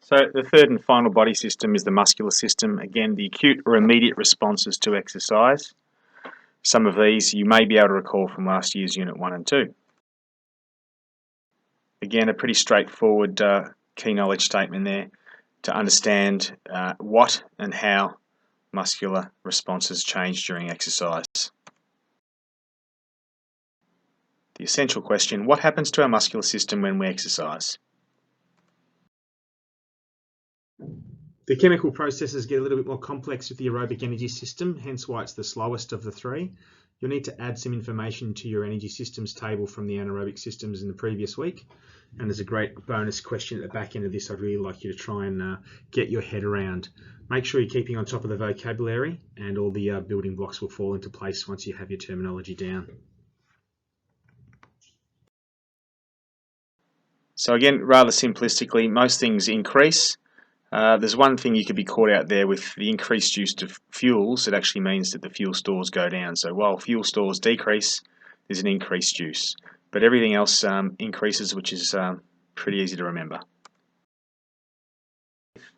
So the third and final body system is the muscular system. Again, the acute or immediate responses to exercise. Some of these you may be able to recall from last year's Unit 1 and 2. Again, a pretty straightforward key knowledge statement there to understand what and how muscular responses change during exercise. The essential question, what happens to our muscular system when we exercise? The chemical processes get a little bit more complex with the aerobic energy system, hence why it's the slowest of the three. You'll need to add some information to your energy systems table from the anaerobic systems in the previous week. And there's a great bonus question at the back end of this I'd really like you to try and get your head around. Make sure you're keeping on top of the vocabulary, and all the building blocks will fall into place once you have your terminology down. So again, rather simplistically, most things increase. There's one thing you could be caught out there with the increased use of fuels. It actually means that the fuel stores go down. So while fuel stores decrease, there's an increased use. But everything else increases, which is pretty easy to remember.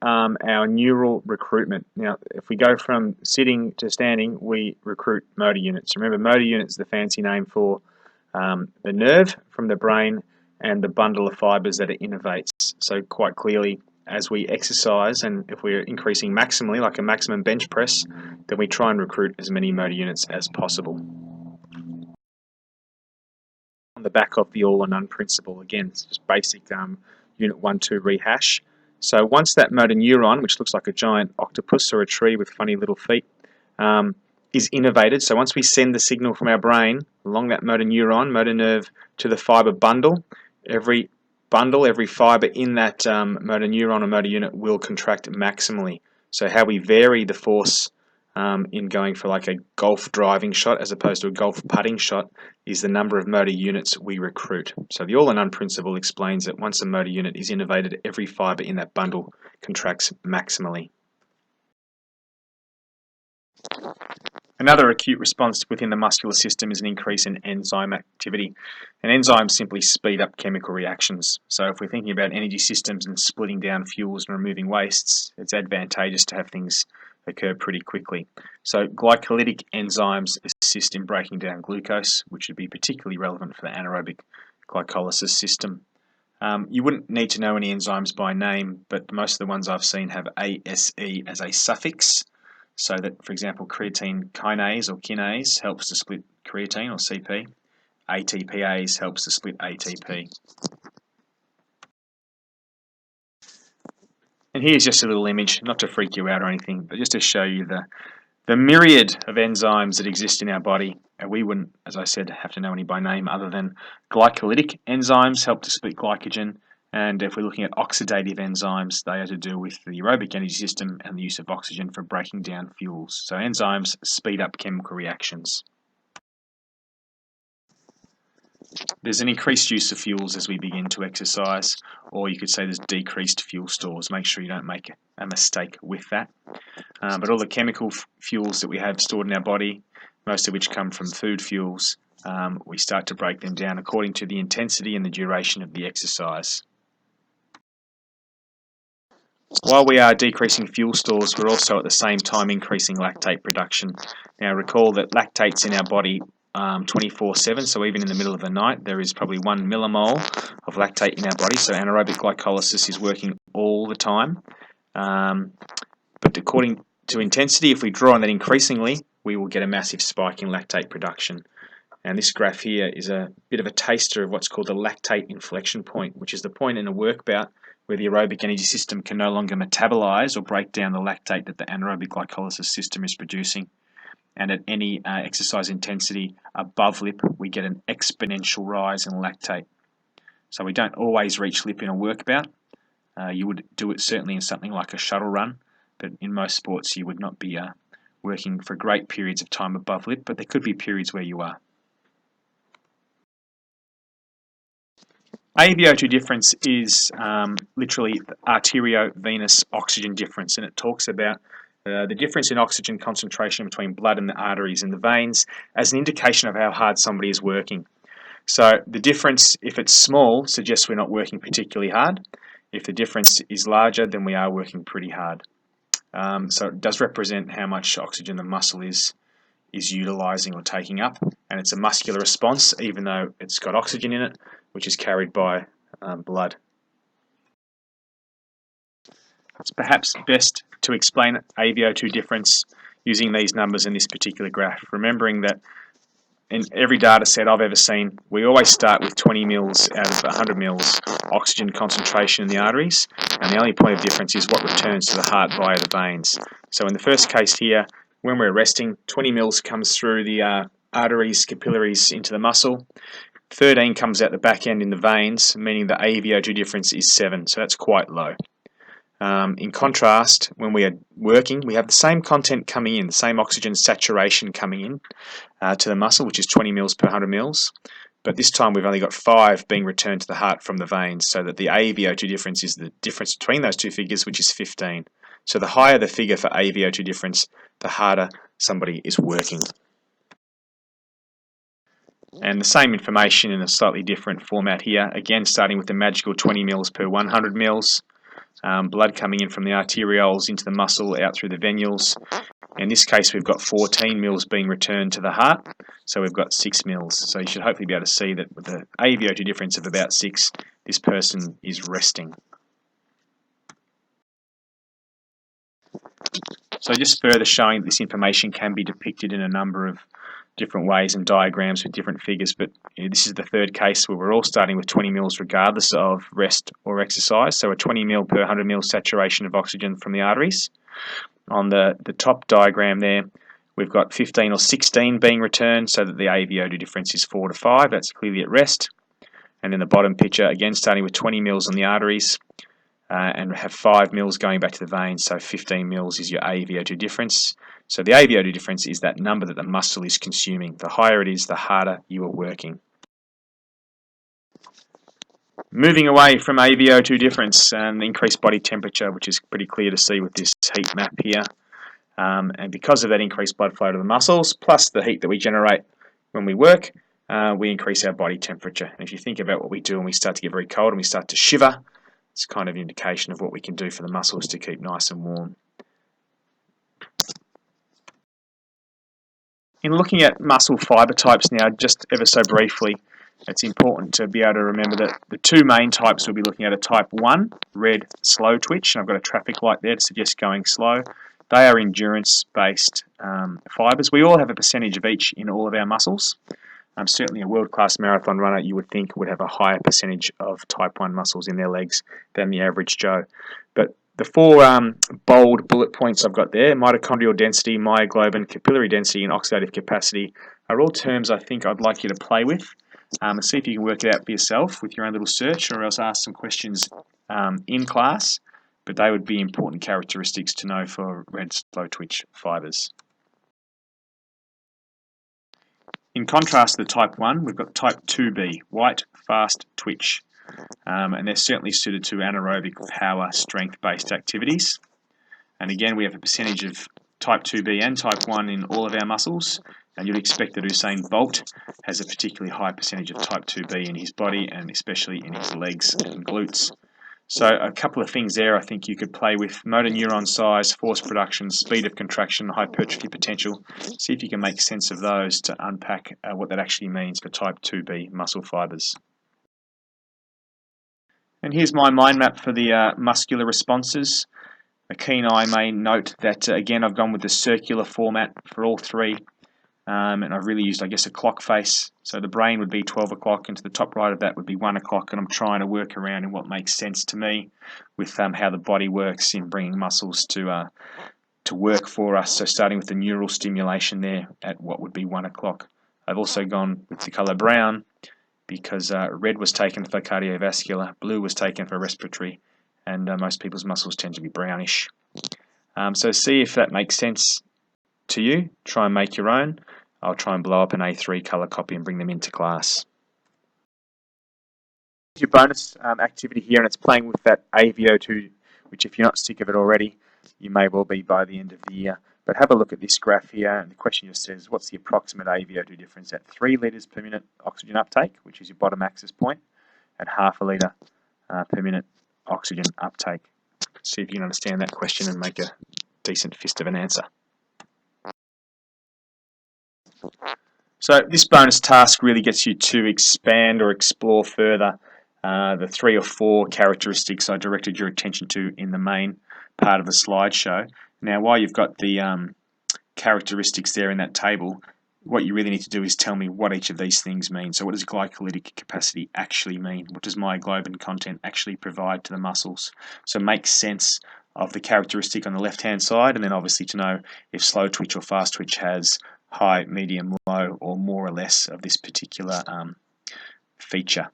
Our neural recruitment. Now, if we go from sitting to standing, we recruit motor units. Remember, motor units is the fancy name for the nerve from the brain and the bundle of fibers that it innervates. So quite clearly, as we exercise, and if we're increasing maximally, like a maximum bench press, then we try and recruit as many motor units as possible. On the back of the all or none principle, again, it's just basic Unit 1-2 rehash. So once that motor neuron, which looks like a giant octopus or a tree with funny little feet, is innervated, so once we send the signal from our brain along that motor neuron, motor nerve, to the fiber bundle, every fiber in that motor neuron or motor unit will contract maximally. So how we vary the force in going for like a golf driving shot as opposed to a golf putting shot is the number of motor units we recruit. So the all or none principle explains that once a motor unit is innervated, every fiber in that bundle contracts maximally. Another acute response within the muscular system is an increase in enzyme activity. And enzymes simply speed up chemical reactions. So if we're thinking about energy systems and splitting down fuels and removing wastes, it's advantageous to have things occur pretty quickly. So glycolytic enzymes assist in breaking down glucose, which would be particularly relevant for the anaerobic glycolysis system. You wouldn't need to know any enzymes by name, but most of the ones I've seen have ASE as a suffix. So that, for example, creatine kinase or kinase helps to split creatine or CP. ATPase helps to split ATP. And here's just a little image, not to freak you out or anything, but just to show you the myriad of enzymes that exist in our body. And we wouldn't, as I said, have to know any by name other than glycolytic enzymes help to split glycogen. And if we're looking at oxidative enzymes, they are to do with the aerobic energy system and the use of oxygen for breaking down fuels. So enzymes speed up chemical reactions. There's an increased use of fuels as we begin to exercise, or you could say there's decreased fuel stores. Make sure you don't make a mistake with that. But all the chemical fuels that we have stored in our body, most of which come from food fuels, we start to break them down according to the intensity and the duration of the exercise. While we are decreasing fuel stores, we're also at the same time increasing lactate production. Now recall that lactate's in our body 24/7, so even in the middle of the night there is probably 1 millimole of lactate in our body, so anaerobic glycolysis is working all the time. But according to intensity, if we draw on that increasingly, we will get a massive spike in lactate production. And this graph here is a bit of a taster of what's called the lactate inflection point, which is the point in a work bout where the aerobic energy system can no longer metabolize or break down the lactate that the anaerobic glycolysis system is producing. And at any exercise intensity above lip, we get an exponential rise in lactate. So we don't always reach lip in a work bout. You would do it certainly in something like a shuttle run, but in most sports you would not be working for great periods of time above lip, but there could be periods where you are. AVO2 difference is literally the arteriovenous oxygen difference, and it talks about the difference in oxygen concentration between blood and the arteries and the veins as an indication of how hard somebody is working. So the difference, if it's small, suggests we're not working particularly hard. If the difference is larger, then we are working pretty hard. So it does represent how much oxygen the muscle is utilizing or taking up, and it's a muscular response even though it's got oxygen in it, which is carried by blood. It's perhaps best to explain AVO2 difference using these numbers in this particular graph, remembering that in every data set I've ever seen, we always start with 20 mils out of 100 mils oxygen concentration in the arteries, and the only point of difference is what returns to the heart via the veins. So in the first case here, when we're resting, 20 mils comes through the arteries, capillaries into the muscle. 13 comes out the back end in the veins, meaning the AVO2 difference is 7, so that's quite low. In contrast, when we are working, we have the same content coming in, the same oxygen saturation coming in to the muscle, which is 20 mils per 100 mils. But this time we've only got 5 being returned to the heart from the veins, so that the AVO2 difference is the difference between those two figures, which is 15. So the higher the figure for AVO2 difference, the harder somebody is working. And the same information in a slightly different format here, again starting with the magical 20 mils per 100 mils. Blood coming in from the arterioles into the muscle, out through the venules. In this case, we've got 14 mils being returned to the heart, so we've got 6 mils. So you should hopefully be able to see that with the AVO2 difference of about 6, this person is resting. So just further showing that this information can be depicted in a number of different ways and diagrams with different figures, but this is the third case where we're all starting with 20 mils regardless of rest or exercise, so a 20 mil per 100 mil saturation of oxygen from the arteries. On the top diagram there, we've got 15 or 16 being returned, so that the AVO2 difference is 4 to 5, that's clearly at rest. And in the bottom picture, again starting with 20 mils on the arteries, and have 5 mils going back to the veins, so 15 mils is your AVO2 difference. So the AVO2 difference is that number that the muscle is consuming. The higher it is, the harder you are working. Moving away from AVO2 difference and increased body temperature, which is pretty clear to see with this heat map here. And because of that increased blood flow to the muscles, plus the heat that we generate when we work, we increase our body temperature. And if you think about what we do when we start to get very cold and we start to shiver, it's kind of an indication of what we can do for the muscles to keep nice and warm. In looking at muscle fibre types now, just ever so briefly, it's important to be able to remember that the two main types we'll be looking at are type 1, red, slow twitch, and I've got a traffic light there to suggest going slow. They are endurance-based fibres. We all have a percentage of each in all of our muscles. Certainly a world-class marathon runner, you would think, would have a higher percentage of type 1 muscles in their legs than the average Joe. But the 4 bold bullet points I've got there, mitochondrial density, myoglobin, capillary density, and oxidative capacity, are all terms I think I'd like you to play with and see if you can work it out for yourself with your own little search, or else ask some questions in class. But they would be important characteristics to know for red slow twitch fibres. In contrast to the type 1, we've got type 2b, white, fast twitch. And they're certainly suited to anaerobic power strength-based activities. And again, we have a percentage of type 2b and type 1 in all of our muscles. And you'd expect that Usain Bolt has a particularly high percentage of type 2b in his body, and especially in his legs and glutes. So a couple of things there I think you could play with: motor neuron size, force production, speed of contraction, hypertrophy potential. See if you can make sense of those to unpack what that actually means for type 2b muscle fibres. And here's my mind map for the muscular responses. A keen eye may note that, again, I've gone with the circular format for all 3. And I've really used, I guess, a clock face. So the brain would be 12 o'clock, and to the top right of that would be 1 o'clock, and I'm trying to work around in what makes sense to me with how the body works in bringing muscles to work for us. So starting with the neural stimulation there at what would be 1 o'clock. I've also gone with the colour brown because red was taken for cardiovascular, blue was taken for respiratory, and most people's muscles tend to be brownish. So see if that makes sense to you. Try and make your own. I'll try and blow up an A3 colour copy and bring them into class. Your bonus activity here, and it's playing with that AVO2, which if you're not sick of it already, you may well be by the end of the year. But have a look at this graph here, and the question just says, what's the approximate AVO2 difference at 3 litres per minute oxygen uptake, which is your bottom axis point, and half a litre per minute oxygen uptake. See if you can understand that question and make a decent fist of an answer. So this bonus task really gets you to expand or explore further the 3 or 4 characteristics I directed your attention to in the main part of the slideshow. Now, while you've got the characteristics there in that table, what you really need to do is tell me what each of these things mean. So what does glycolytic capacity actually mean? What does myoglobin content actually provide to the muscles? So make sense of the characteristic on the left-hand side, and then obviously to know if slow twitch or fast twitch has high, medium, low, or more or less of this particular feature.